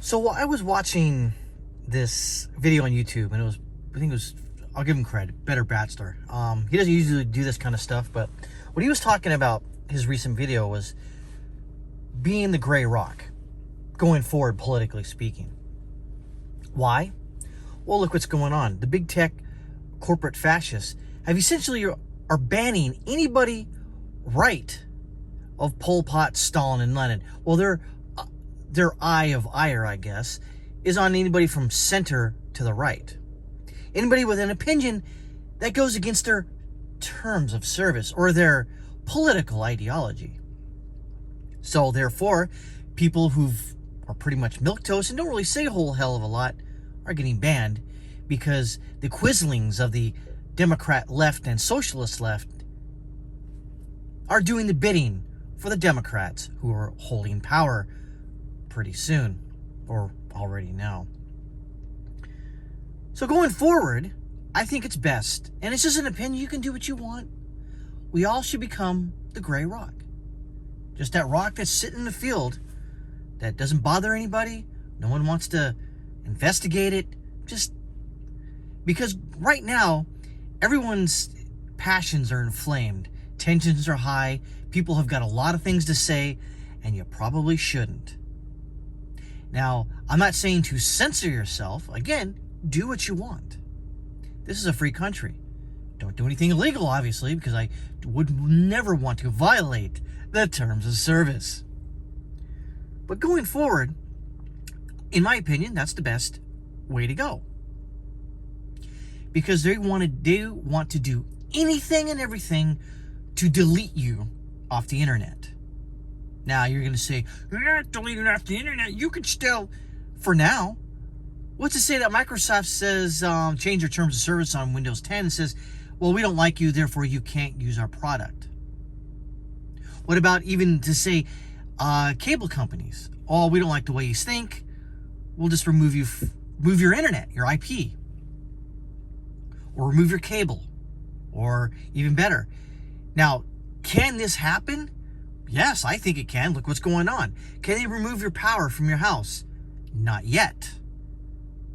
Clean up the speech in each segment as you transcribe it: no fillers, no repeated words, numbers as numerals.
So I was watching this video on YouTube, and I'll give him credit, Better Bachelor. He doesn't usually do this kind of stuff, but what he was talking about, his recent video, was being the gray rock, going forward, politically speaking. Why? Well, look what's going on. The big tech corporate fascists have essentially are banning anybody right of Pol Pot, Stalin, and Lenin. Well, their eye of ire, I guess, is on anybody from center to the right. Anybody with an opinion that goes against their terms of service or their political ideology. So therefore, people who are pretty much milquetoast and don't really say a whole hell of a lot are getting banned, because the quislings of the Democrat left and socialist left are doing the bidding for the Democrats, who are holding power pretty soon, or already now. So going forward, I think it's best, and it's just an opinion, you can do what you want, we all should become the gray rock. Just that rock that's sitting in the field, that doesn't bother anybody, no one wants to investigate it, just because right now, everyone's passions are inflamed, tensions are high, people have got a lot of things to say, and you probably shouldn't. Now, I'm not saying to censor yourself. Again, do what you want. This is a free country. Don't do anything illegal, obviously, because I would never want to violate the terms of service. But going forward, in my opinion, that's the best way to go. Because they want to do anything and everything to delete you off the internet. Now, you're going to say, you're not deleting off the internet. You can still, for now. What's to say that Microsoft says, change your terms of service on Windows 10 and says, well, we don't like you, therefore you can't use our product. What about even to say, cable companies? Oh, we don't like the way you think. We'll just move your internet, your IP. Or remove your cable. Or even better. Now, can this happen? Yes, I think it can. Look what's going on. Can they remove your power from your house? Not yet.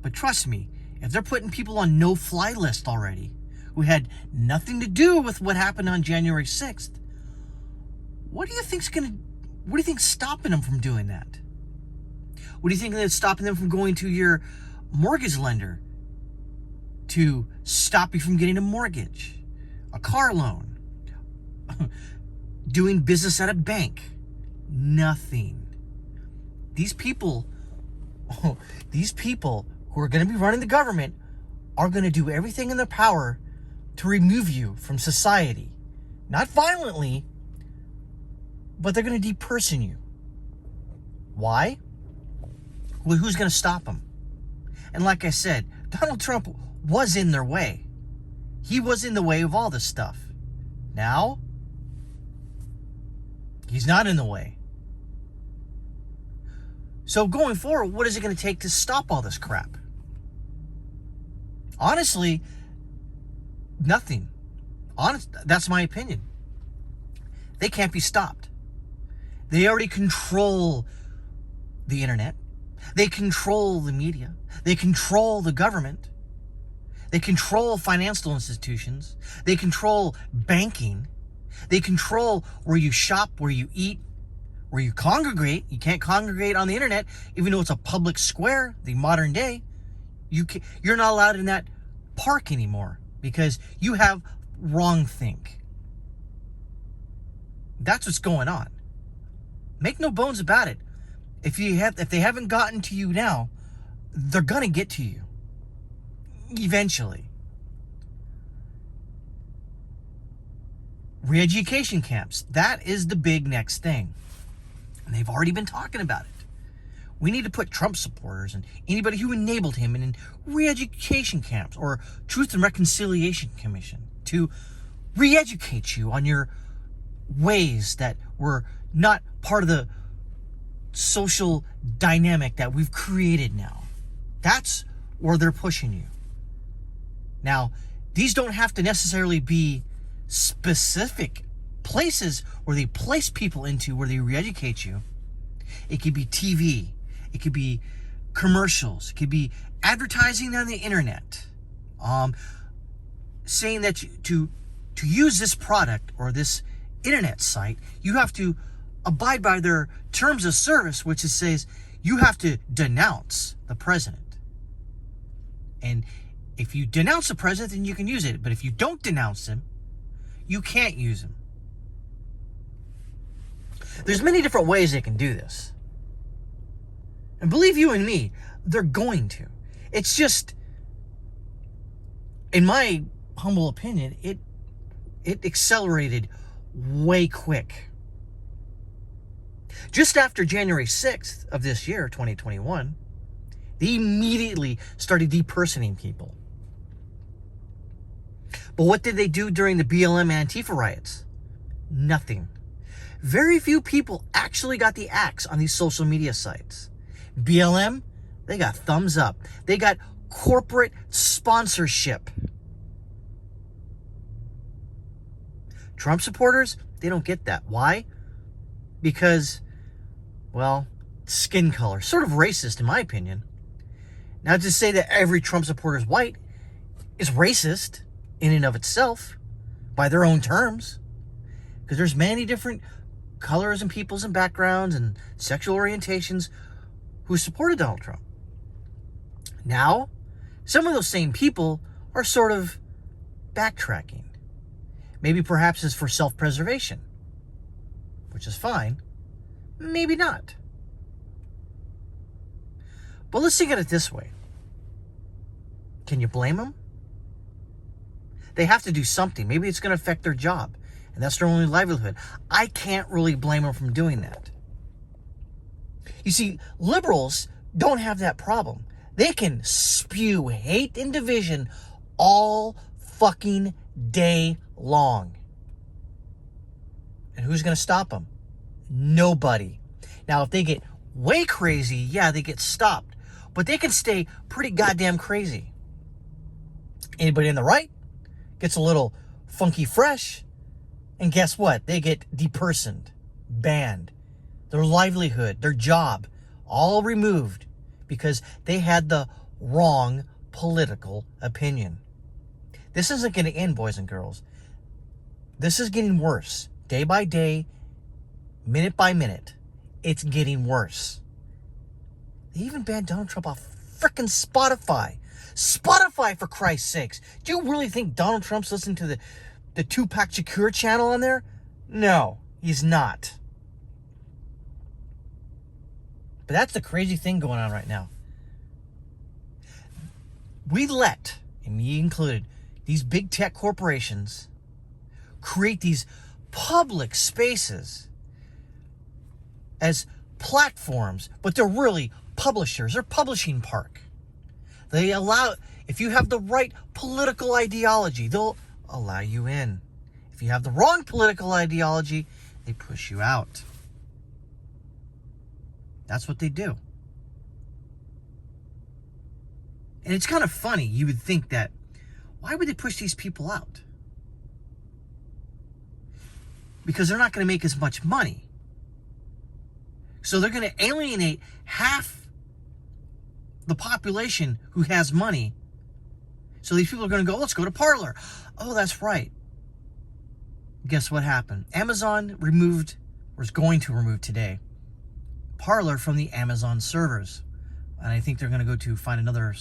But trust me, if they're putting people on no-fly list already, who had nothing to do with what happened on January 6th, what do you think's stopping them from doing that? What do you think is stopping them from going to your mortgage lender to stop you from getting a mortgage, a car loan, doing business at a bank? Nothing. These people who are going to be running the government are going to do everything in their power to remove you from society. Not violently, but they're going to deperson you. Why? Well, who's going to stop them? And like I said, Donald Trump was in their way. He was in the way of all this stuff. Now, he's not in the way. So going forward, what is it going to take to stop all this crap? Honestly, nothing. That's my opinion. They can't be stopped. They already control the internet. They control the media. They control the government. They control financial institutions. They control banking. They control where you shop, where you eat, where you congregate. You can't congregate on the internet, even though it's a public square, the modern day. You're not allowed in that park anymore because you have wrong think. That's what's going on. Make no bones about it. If they haven't gotten to you now, they're gonna get to you eventually. Re-education camps. That is the big next thing. And they've already been talking about it. We need to put Trump supporters and anybody who enabled him in re-education camps or Truth and Reconciliation Commission to re-educate you on your ways that were not part of the social dynamic that we've created now. That's where they're pushing you. Now, these don't have to necessarily be specific places where they place people into, where they re-educate you. It could be TV. It could be commercials. It could be advertising on the internet, saying that to use this product or this internet site, you have to abide by their terms of service, which says you have to denounce the president. And if you denounce the president, then you can use it. But if you don't denounce him, you can't use him. There's many different ways they can do this. And believe you and me, they're going to. It's just, in my humble opinion, it accelerated way quick. Just after January 6th of this year, 2021, they immediately started depersoning people. But what did they do during the BLM Antifa riots? Nothing. Very few people actually got the axe on these social media sites. BLM, they got thumbs up. They got corporate sponsorship. Trump supporters, they don't get that. Why? Because, well, skin color. Sort of racist, in my opinion. Now, to say that every Trump supporter is white is racist in and of itself, by their own terms. Because there's many different colors and peoples and backgrounds and sexual orientations who supported Donald Trump. Now, some of those same people are sort of backtracking. Maybe perhaps it's for self-preservation, which is fine. Maybe not. But let's think of it this way. Can you blame them? They have to do something. Maybe it's going to affect their job, and that's their only livelihood. I can't really blame them from doing that. You see, liberals don't have that problem. They can spew hate and division all fucking day long. And who's going to stop them? Nobody. Now, if they get way crazy, yeah, they get stopped. But they can stay pretty goddamn crazy. Anybody on the right gets a little funky fresh, and guess what? They get depersoned, banned. Their livelihood, their job, all removed because they had the wrong political opinion. This isn't going to end, boys and girls. This is getting worse. Day by day, minute by minute, it's getting worse. They even banned Donald Trump off frickin' Spotify. Spotify, for Christ's sakes. Do you really think Donald Trump's listening to the Tupac Shakur channel on there? No, he's not. But that's the crazy thing going on right now. We let, and me included, these big tech corporations create these public spaces as platforms, but they're really publishers. They're publishing park. They allow, if you have the right political ideology, they'll allow you in. If you have the wrong political ideology, they push you out. That's what they do. And it's kind of funny. You would think that, why would they push these people out? Because they're not going to make as much money. So they're going to alienate half the population who has money. So these people are going to go, let's go to Parler. Oh, that's right. Guess what happened? Amazon removed, or is going to remove today, Parler from the Amazon servers. And I think they're going to go to find another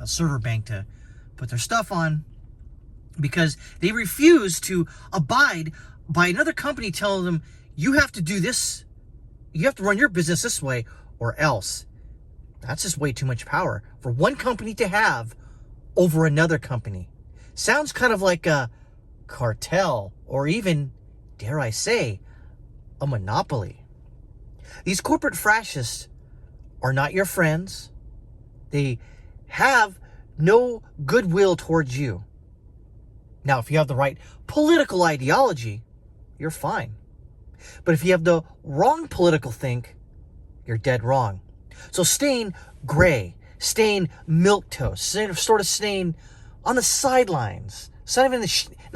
server bank to put their stuff on, because they refuse to abide by another company telling them, you have to do this, you have to run your business this way, or else. That's just way too much power for one company to have over another company. Sounds kind of like a cartel, or even, dare I say, a monopoly. These corporate fascists are not your friends. They have no goodwill towards you. Now, if you have the right political ideology, you're fine. But if you have the wrong political think, you're dead wrong. So staying gray, staying milquetoast, sort of staying on the sidelines, not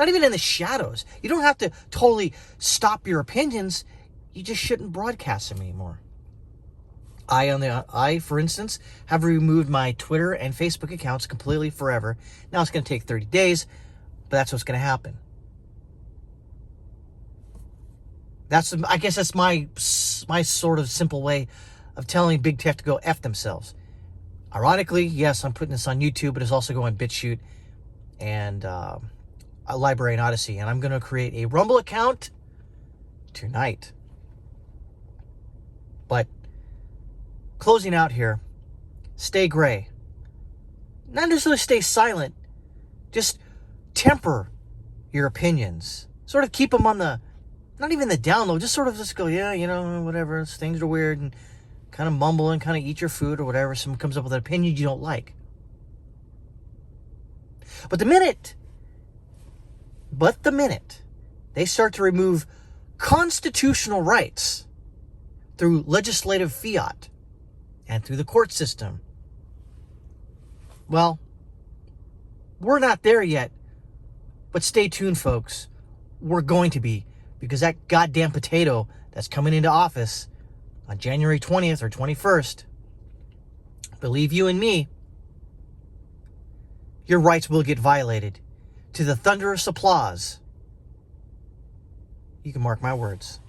even in the shadows. You don't have to totally stop your opinions. You just shouldn't broadcast them anymore. I, for instance, have removed my Twitter and Facebook accounts completely forever. Now it's going to take 30 days, but that's what's going to happen. I guess that's my sort of simple way of telling big tech to go F themselves. Ironically, yes, I'm putting this on YouTube, but it's also going BitChute and a Library and Odyssey. And I'm going to create a Rumble account tonight. But closing out here, stay gray. Not necessarily stay silent. Just temper your opinions. Sort of keep them on the, not even the down low, just sort of just go, yeah, whatever, things are weird, and kind of mumble and kind of eat your food or whatever. Someone comes up with an opinion you don't like. But the minute they start to remove constitutional rights through legislative fiat and through the court system, well, we're not there yet, but stay tuned, folks. We're going to be, because that goddamn potato that's coming into office on January 20th or 21st, believe you and me, your rights will get violated to the thunderous applause. You can mark my words.